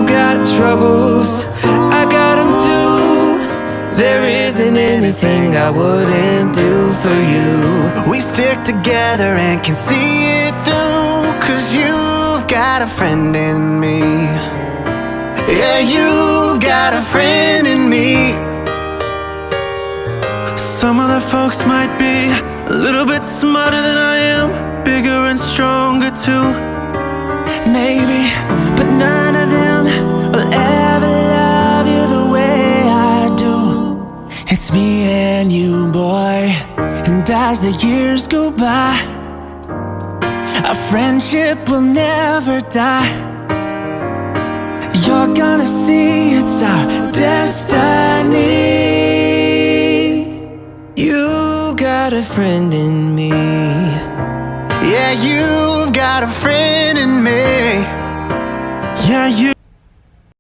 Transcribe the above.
got troubles, I got them too. There isn't anything I wouldn't do for you. We stick together and can see it through, 'cause you've got a friend in me. Yeah, you've got a friend in me. Some other folks might be a little bit smarter than I am, bigger and stronger too, maybe, but none of them will ever love you the way I do. It's me and you, boy, and as the years go by, our friendship will never die. You're gonna see it's our destiny. You got a friend in me. Yeah, you've got a friend in me. Yeah, you